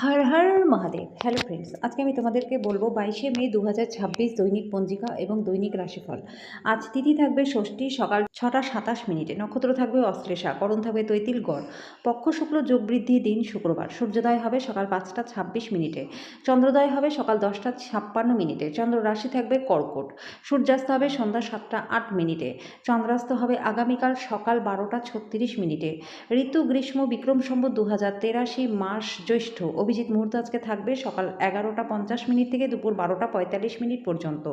Har Har Mahadev. Hello friends, আজকে আমি তোমাদেরকে বলবো 22শে মে 2026 দৈনিক পঞ্জিকা এবং দৈনিক রাশিফল। আজ তিথি থাকবে ষষ্ঠী, সকাল 6টা 27 মিনিটে। নক্ষত্র থাকবে অশ্লেষা, করণ থাকবে তৈতিল, গড়। পক্ষ শুক্ল, যোগ বৃদ্ধি, দিন শুক্রবার। সূর্যোদয় হবে সকাল 5টা 26 মিনিটে। চন্দ্রোদয় হবে সকাল 10টা 56 মিনিটে। চন্দ্র রাশি থাকবে কর্কট। সূর্যাস্ত হবে সন্ধ্যা 7টা 8 মিনিটে। চন্দ্রাস্ত হবে আগামীকাল সকাল 12টা 36 মিনিটে। ঋতু গ্রীষ্ম, বিক্রম সম্বত 2083, মাস জ্যৈষ্ঠ। অভিজিৎ মুহূর্ত আজকে থাকবে সকাল 11টা 50 মিনিট থেকে দুপুর 12টা 45 মিনিট পর্যন্ত।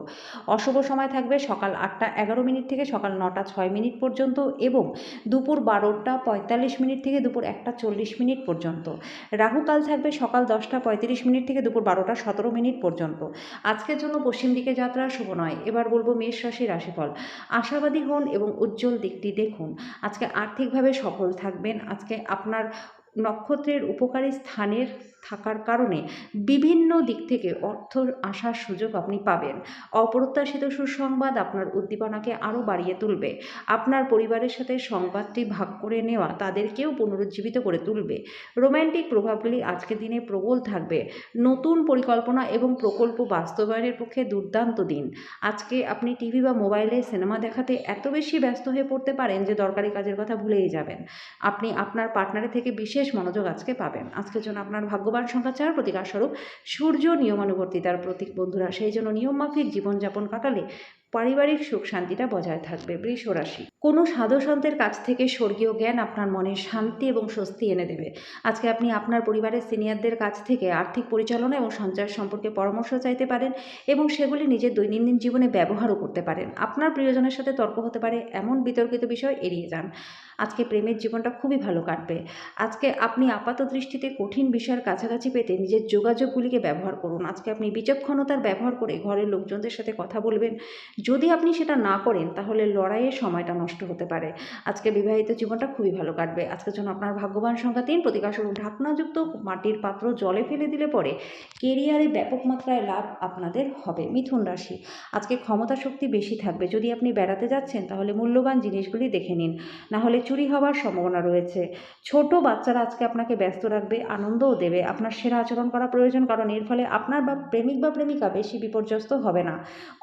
অশুভ সময় থাকবে সকাল 8টা 11 মিনিট থেকে সকাল 9টা 6 মিনিট পর্যন্ত এবং দুপুর 12টা 45 মিনিট থেকে দুপুর 1টা 40 মিনিট পর্যন্ত। রাহুকাল থাকবে সকাল 10টা 35 মিনিট থেকে দুপুর 12টা 17 মিনিট পর্যন্ত। আজকের জন্য পশ্চিম দিকে যাত্রা শুভ নয়। এবার বলবো মেষ রাশি রাশিফল। আশাবাদী হন এবং উজ্জ্বল দিকটি দেখুন। আজকে আর্থিকভাবে সফল থাকবেন। আজকে আপনার নক্ষত্রের উপকারী স্থানের থাকার কারণে বিভিন্ন দিক থেকে অর্থ আসার সুযোগ আপনি পাবেন। অপ্রত্যাশিত সুসংবাদ আপনার উদ্দীপনাকে আরও বাড়িয়ে তুলবে। আপনার পরিবারের সাথে সংবাদটি ভাগ করে নেওয়া তাদেরকেও পুনরুজ্জীবিত করে তুলবে। রোম্যান্টিক প্রভাবগুলি আজকের দিনে প্রবল থাকবে। নতুন পরিকল্পনা এবং প্রকল্প বাস্তবায়নের পক্ষে দুর্দান্ত দিন। আজকে আপনি টিভি বা মোবাইলে সিনেমা দেখাতে এত বেশি ব্যস্ত হয়ে পড়তে পারেন যে দরকারি কাজের কথা ভুলেই যাবেন। আপনি আপনার পার্টনারের থেকে বিশেষ মনোযোগ আজকে পাবেন। আজকের জন্য আপনার ভাগ্যবান সংখ্যা 4, প্রতিকার স্বরূপ সূর্য, নিয়মানুবর্তিতার প্রতীক বন্ধুরা। সেই জন্য নিয়মমাফিক জীবনযাপন কাটালে পারিবারিক সুখ শান্তিটা বজায় থাকবে। বৃষ রাশি, কোনো সাধু সন্তের কাছ থেকে স্বর্গীয় জ্ঞান আপনার মনে শান্তি এবং স্বস্তি এনে দেবে। আজকে আপনি আপনার পরিবারের সিনিয়রদের কাছ থেকে আর্থিক পরিচালনা এবং সঞ্চয় সম্পর্কে পরামর্শ চাইতে পারেন এবং সেগুলি নিজের দৈনন্দিন জীবনে ব্যবহারও করতে পারেন। আপনার প্রিয়জনের সাথে তর্ক হতে পারে, এমন বিতর্কিত বিষয় এড়িয়ে যান। আজকে প্রেমের জীবনটা খুবই ভালো কাটবে। আজকে আপনি আপাত দৃষ্টিতে কঠিন বিষয়ের কাছাকাছি পেতে নিজের যোগাযোগগুলিকে ব্যবহার করুন। আজকে আপনি বিচক্ষণতার ব্যবহার করে ঘরের লোকজনদের সাথে কথা বলবেন। যদি আপনি সেটা না করেন তাহলে লড়াইয়ের সময়টা নষ্ট হতে পারে। আজকে বিবাহিত জীবনটা খুবই ভালো কাটবে। আজকের জন্য আপনার ভাগ্যবান সংখ্যা 3, প্রতিকার স্বরূপ ঢাকনাযুক্ত মাটির পাত্র জলে ফেলে দিলে পরে কেরিয়ারে ব্যাপক মাত্রায় লাভ আপনাদের হবে। মিথুন রাশি, আজকে ক্ষমতা শক্তি বেশি থাকবে। যদি আপনি বেড়াতে যাচ্ছেন তাহলে মূল্যবান জিনিসগুলি দেখে নিন, না হলে চুরি হওয়ার সম্ভাবনা রয়েছে। ছোট বাচ্চারা আজকে আপনাকে ব্যস্ত রাখবে, আনন্দও দেবে। আপনার সেরা আচরণ করা প্রয়োজন, কারণ এর ফলে আপনার বা প্রেমিক বা প্রেমিকা বেশি বিপর্যস্ত হবে না।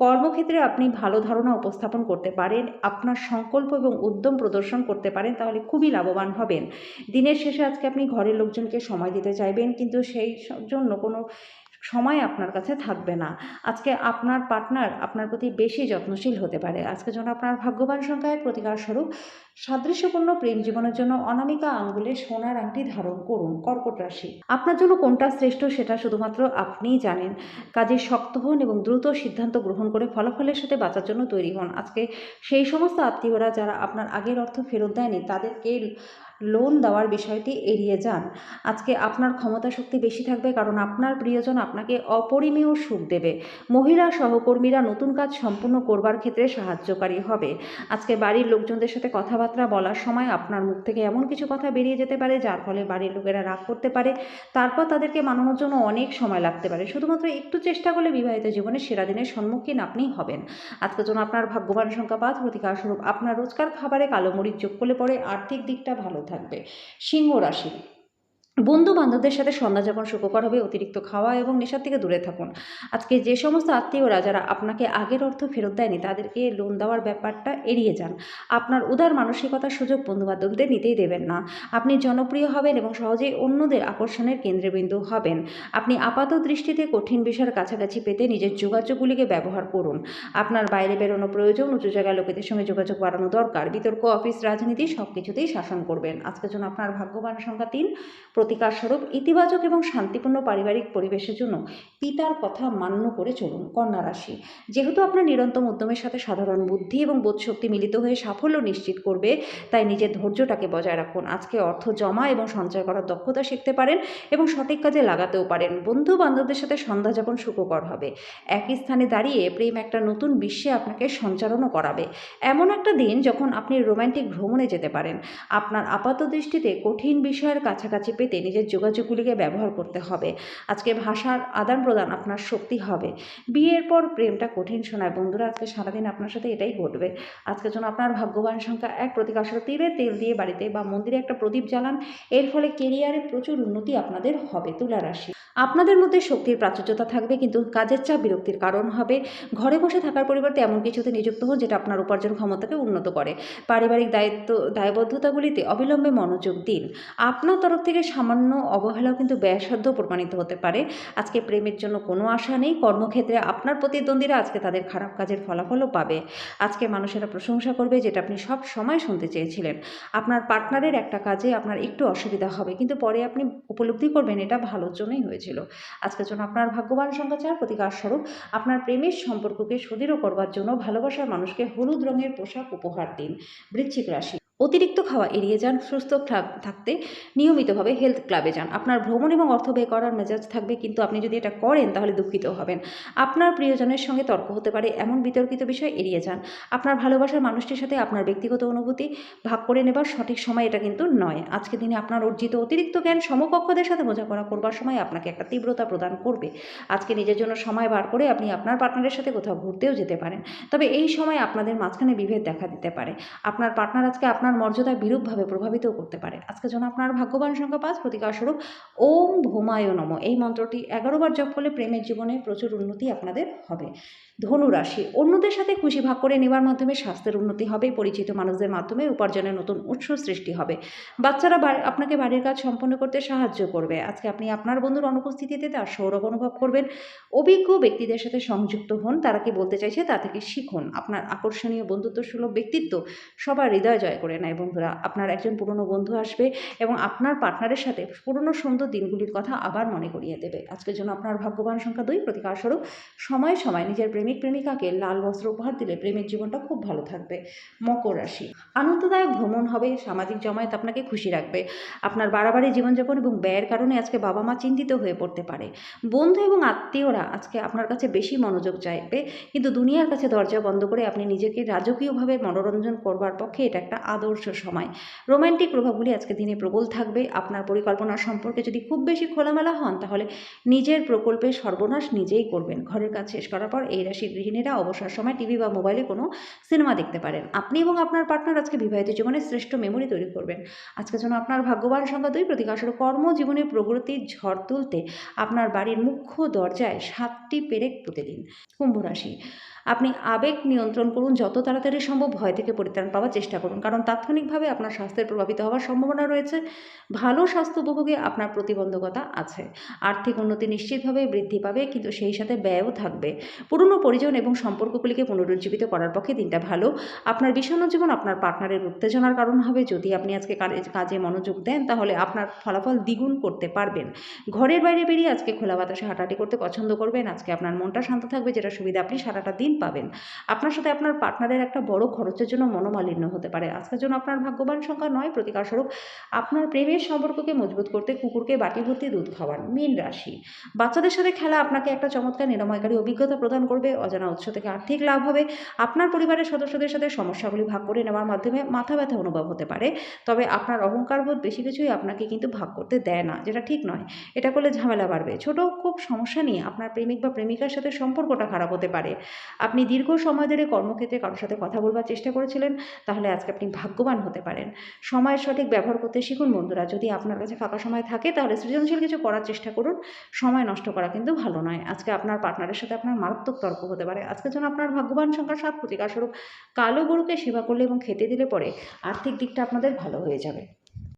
কর্মক্ষেত্রে আপনি ভালো ধারণা উপস্থাপন করতে পারেন, আপনার সংকল্প এবং উদ্যম প্রদর্শন করতে পারেন, তাহলে খুবই লাভবান হবেন। দিনের শেষে আজকে আপনি ঘরের লোকজনকে সময় দিতে চাইবেন, কিন্তু সেই জন্য কোনো সময় আপনার কাছে থাকবে না। আজকে আপনার পার্টনার আপনার প্রতি বেশি যত্নশীল হতে পারে। আজকের জন্য আপনার ভাগ্যবান সংখ্যা 1, প্রতিকার স্বরূপ সাদৃশ্যপূর্ণ প্রেম জীবনের জন্য অনামিকা আঙ্গুলে সোনার আংটি ধারণ করুন। কর্কট রাশি, আপনার জন্য কোনটা শ্রেষ্ঠ সেটা শুধুমাত্র আপনিই জানেন। কাজে শক্ত হন এবং দ্রুত সিদ্ধান্ত গ্রহণ করে ফলাফলের সাথে বাঁচার জন্য তৈরি হন। আজকে সেই সমস্ত আত্মীয়রা যারা আপনার আগের অর্থ ফেরত দেয়নি তাদেরকে লোন দেওয়ার বিষয়টি এড়িয়ে যান। আজকে আপনার ক্ষমতা শক্তি বেশি থাকবে, কারণ আপনার প্রিয়জন আপনাকে অপরিমেয় সুখ দেবে। মহিলা সহকর্মীরা নতুন কাজ সম্পূর্ণ করবার ক্ষেত্রে সাহায্যকারী হবে। আজকে বাড়ির লোকজনদের সাথে কথাবার্তা বলার সময় আপনার মুখ থেকে এমন কিছু কথা বেরিয়ে যেতে পারে যার ফলে বাড়ির লোকেরা রাগ করতে পারে, তারপর তাদেরকে মানানোর জন্য অনেক সময় লাগতে পারে। শুধুমাত্র একটু চেষ্টা করলে বিবাহিত জীবনের সেরা দিনের সম্মুখীন আপনি হবেন। আজকের জন্য আপনার ভাগ্যবান সংখ্যা 5, প্রতিকার স্বরূপ আপনার রোজকার খাবারে কালো মরিচ যোগ করলে পরে আর্থিক দিকটা ভালো থাকবে। সিংহ রাশি, বন্ধু বান্ধবদের সাথে সন্ধ্যাযাপন সুখকর হবে। অতিরিক্ত খাওয়া এবং নেশার থেকে দূরে থাকুন। আজকে যে সমস্ত আত্মীয়রা যারা আপনাকে আগের অর্থ ফেরত দেয়নি তাদেরকে লোন দেওয়ার ব্যাপারটা এড়িয়ে যান। আপনার উদার মানসিকতার সুযোগ বন্ধুবান্ধবদের নিতেই দেবেন না। আপনি জনপ্রিয় হবেন এবং সহজেই অন্যদের আকর্ষণের কেন্দ্রবিন্দু হবেন। আপনি আপাত দৃষ্টিতে কঠিন বিষয়ের কাছাকাছি পেতে নিজের যোগাযোগগুলিকে ব্যবহার করুন। আপনার বাইরে বেরোনো প্রয়োজন, উঁচু জায়গায় লোকেদের সঙ্গে যোগাযোগ বাড়ানো দরকার। বিতর্ক, অফিস, রাজনীতি সব কিছুতেই শাসন করবেন। আজকের জন্য আপনার ভাগ্যবান সংখ্যা 3, প্রতিকার স্বরূপ ইতিবাচক এবং শান্তিপূর্ণ পারিবারিক পরিবেশের জন্য পিতার কথা মান্য করে চলুন। কন্যা রাশি, যেহেতু আপনার নিরন্তর উদ্যমের সাথে সাধারণ বুদ্ধি এবং বোধশক্তি মিলিত হয়ে সাফল্য নিশ্চিত করবে, তাই নিজের ধৈর্যটাকে বজায় রাখুন। আজকে অর্থ জমা এবং সঞ্চয় করার দক্ষতা শিখতে পারেন এবং সঠিক কাজে লাগাতেও পারেন। বন্ধু বান্ধবদের সাথে সন্ধ্যাযাপন সুখকর হবে। একই স্থানে দাঁড়িয়ে প্রেম একটা নতুন বিশ্বে আপনাকে সঞ্চারণও করাবে। এমন একটা দিন যখন আপনি রোম্যান্টিক ভ্রমণে যেতে পারেন। আপনার আপাত দৃষ্টিতে কঠিন বিষয়ের কাছাকাছি পেতে পেতে নিজের যোগাযোগগুলিকে ব্যবহার করতে হবে। আজকে ভাষার আদান প্রদান আপনার শক্তি হবে। বিয়ের পর প্রেমটা কঠিন শোনায় বন্ধুরা, আজকে সারাদিন আপনার সাথে এটাই ঘটবে। আজকের জন্য আপনার ভাগ্যবান সংখ্যা 1, প্রতিকাশর তিলে তেল দিয়ে বাড়িতে বা মন্দিরে একটা প্রদীপ জ্বালান। এর ফলে কেরিয়ারে প্রচুর উন্নতি আপনাদের হবে। তুলা রাশি, আপনাদের মধ্যে শক্তির প্রাচুর্যতা থাকবে, কিন্তু কাজের চাপ বিরক্তির কারণ হবে। ঘরে বসে থাকার পরিবর্তে এমন কিছুতে নিযুক্ত হন যেটা আপনার উপার্জন ক্ষমতাকে উন্নত করে। পারিবারিক দায়বদ্ধতাগুলিতে অবিলম্বে মনোযোগ দিন। আপনার তরফ থেকে সামান্য অবহেলাও কিন্তু ব্যয়সাধ্য প্রমাণিত হতে পারে। আজকে প্রেমের জন্য কোনো আশা নেই। কর্মক্ষেত্রে আপনার প্রতিদ্বন্দ্বীরা আজকে তাদের খারাপ কাজের ফলাফলও পাবে। আজকে মানুষেরা প্রশংসা করবে যেটা আপনি সব সময় শুনতে চেয়েছিলেন। আপনার পার্টনারের একটা কাজে আপনার একটু অসুবিধা হবে, কিন্তু পরে আপনি উপলব্ধি করবেন এটা ভালোর জন্যই হয়েছিল। আজকের জন্য আপনার ভাগ্যবান সংখ্যা 4, প্রতিকার স্বরূপ আপনার প্রেমের সম্পর্ককে সুদৃঢ় করবার জন্য ভালোবাসার মানুষকে হলুদ রঙের পোশাক উপহার দিন। বৃশ্চিক রাশি, অতিরিক্ত খাওয়া এড়িয়ে যান। সুস্থ থাকতে নিয়মিতভাবে হেলথ ক্লাবে যান। আপনার ভ্রমণ এবং অর্থ ব্যয় করার মেজাজ থাকবে, কিন্তু আপনি যদি এটা করেন তাহলে দুঃখিত হবেন। আপনার প্রিয়জনের সঙ্গে তর্ক হতে পারে, এমন বিতর্কিত বিষয় এড়িয়ে যান। আপনার ভালোবাসার মানুষটির সাথে আপনার ব্যক্তিগত অনুভূতি ভাগ করে নেবার সঠিক সময় এটা কিন্তু নয়। আজকে দিনে আপনার অর্জিত অতিরিক্ত জ্ঞান সমকক্ষদের সাথে বোঝাপড়া করবার সময় আপনাকে একটা তীব্রতা প্রদান করবে। আজকে নিজের জন্য সময় বার করে আপনি আপনার পার্টনারের সাথে কোথাও ঘুরতেও যেতে পারেন, তবে এই সময় আপনাদের মাঝখানে বিভেদ দেখা দিতে পারে। আপনার পার্টনার আজকে আপনার মর্যাদা বিরূপভাবে প্রভাবিতও করতে পারে। আজকের জন্য আপনার ভাগ্যবান সংখ্যা 5, প্রতিকার স্বরূপ ওম ভৌমায় নমঃ। এই মন্ত্রটি 11 বার জপ করলে প্রেমের জীবনে প্রচুর উন্নতি আপনাদের হবে। ধনু রাশি, অন্যদের সাথে খুশি ভাগ করে নেওয়ার মাধ্যমে স্বাস্থ্যের উন্নতি হবে। পরিচিত মানুষদের মাধ্যমে উপার্জনের নতুন উৎস সৃষ্টি হবে। বাচ্চারা আপনাকে বাড়ির কাজ সম্পন্ন করতে সাহায্য করবে। আজকে আপনি আপনার বন্ধুর অনুপস্থিতিতে তার সৌরভ অনুভব করবেন। অভিজ্ঞ ব্যক্তিদের সাথে সংযুক্ত হন, তারা কি বলতে চাইছে তা থেকে শিখুন। আপনার আকর্ষণীয় বন্ধুত্ব সুলভ ব্যক্তিত্ব সবার হৃদয় জয় করে নেয় বন্ধুরা। আপনার একজন পুরনো বন্ধু আসবে এবং আপনার পার্টনারের সাথে পুরনো সুন্দর দিনগুলির কথা আবার মনে করিয়ে দেবে। আজকের জন্য আপনার ভাগ্যবান সংখ্যা 2, প্রতিকার স্বরূপ সময় সময় নিজের প্রেমিক প্রেমিকাকে লাল বস্ত্র উপহার দিলে প্রেমের জীবনটা খুব ভালো থাকবে। মকর রাশি, আনন্দদায়ক ভ্রমণ হবে। সামাজিক জমায়েত আপনাকে খুশি রাখবে। আপনার বাড়াবাড়ি জীবনযাপন এবং ব্যয়ের কারণে আজকে বাবা মা চিন্তিত হয়ে পড়তে পারে। বন্ধু এবং আত্মীয়রা আজকে আপনার কাছে বেশি মনোযোগ চাইবে, কিন্তু দুনিয়ার কাছে দরজা বন্ধ করে আপনি নিজেকে রাজকীয়ভাবে মনোরঞ্জন করবার পক্ষে এটা একটা আদর্শ সময়। রোমান্টিক প্রভাবগুলি আজকে দিনে প্রবল থাকবে। আপনার পরিকল্পনা সম্পর্কে যদি খুব বেশি খোলামেলা হন তাহলে নিজের প্রকল্পের সর্বনাশ নিজেই করবেন। ঘরের কাজ শেষ করার পর এই রাশির গৃহিণীরা অবসর সময় টিভি বা মোবাইলে কোনো সিনেমা দেখতে পারেন। আপনি এবং আপনার পার্টনার আজকে বিবাহিত জীবনে শ্রেষ্ঠ মেমোরি তৈরি করবেন। আজকের জন্য আপনার ভাগ্যবান সংখ্যা 2, প্রতিকার স্বরূপ কর্মজীবনের প্রগতির ঝড় তুলতে আপনার বাড়ির মুখ্য দরজায় 7টি পেরেক পুঁতে দিন। কুম্ভ রাশি, আপনি আবেগ নিয়ন্ত্রণ করুন। যত তাড়াতাড়ি সম্ভব ভয় থেকে পরিত্রাণ পাওয়ার চেষ্টা করুন, কারণ তাৎক্ষণিকভাবে আপনার স্বাস্থ্যের প্রভাবিত হওয়ার সম্ভাবনা রয়েছে। ভালো স্বাস্থ্য উপভোগে আপনার প্রতিবন্ধকতা আছে। আর্থিক উন্নতি নিশ্চিতভাবে বৃদ্ধি পাবে, কিন্তু সেই সাথে ব্যয়ও থাকবে। পুরনো পরিজন এবং সম্পর্কগুলিকে পুনরুজ্জীবিত করার পক্ষে দিনটা ভালো। আপনার বিষণ্ণ জীবন আপনার পার্টনারের উত্তেজনার কারণ হবে। যদি আপনি আজকে কাজে মনোযোগ দেন তাহলে আপনার ফলাফল দ্বিগুণ করতে পারবেন। ঘরের বাইরে বেরিয়ে আজকে খোলা বাতাসে হাঁটাহাঁটি করতে পছন্দ করবেন। আজকে আপনার মনটা শান্ত থাকবে, যেটা সুবিধা আপনি সারাটা দিন পাবেন। আপনার সাথে আপনার পার্টনারের একটা বড় খরচের জন্য মনোমালিন্য হতে পারে। আজকের জন্য আপনার ভাগ্যবান সংখ্যা 9, প্রতিকার স্বরূপ আপনার প্রেমের সম্পর্ককে মজবুত করতে কুকুরকে বাটি ভর্তি দুধ খাওয়ান। মীন রাশি, বাচ্চাদের সাথে খেলা আপনাকে একটা চমৎকার নিরাময়কারী অভিজ্ঞতা প্রদান করবে। অজানা উৎস থেকে আর্থিক লাভ হবে। আপনার পরিবারের সদস্যদের সাথে সমস্যাগুলি ভাগ করে নেওয়ার মাধ্যমে মাথা ব্যথা অনুভব হতে পারে, তবে আপনার অহংকারবোধ বেশি কিছুই আপনাকে কিন্তু ভাগ করতে দেয় না, যেটা ঠিক নয়। এটা করলে ঝামেলা বাড়বে। ছোট খুব সমস্যা নিয়ে আপনার প্রেমিক বা প্রেমিকার সাথে সম্পর্কটা খারাপ হতে পারে। আপনি দীর্ঘ সময় ধরে কর্মক্ষেত্রে কারোর সাথে কথা বলবার চেষ্টা করেছিলেন, তাহলে আজকে আপনি ভাগ্যবান হতে পারেন। সময়ের সঠিক ব্যবহার করতে শিখুন বন্ধুরা। যদি আপনার কাছে ফাঁকা সময় থাকে তাহলে সৃজনশীল কিছু করার চেষ্টা করুন। সময় নষ্ট করা কিন্তু ভালো নয়। আজকে আপনার পার্টনারের সাথে আপনার মারাত্মক তর্ক হতে পারে। আজকের জন্য আপনার ভাগ্যবান সংখ্যা 7, প্রতিকার স্বরূপ কালো গরুকে সেবা করলে এবং খেতে দিলে পরে আর্থিক দিকটা আপনাদের ভালো হয়ে যাবে।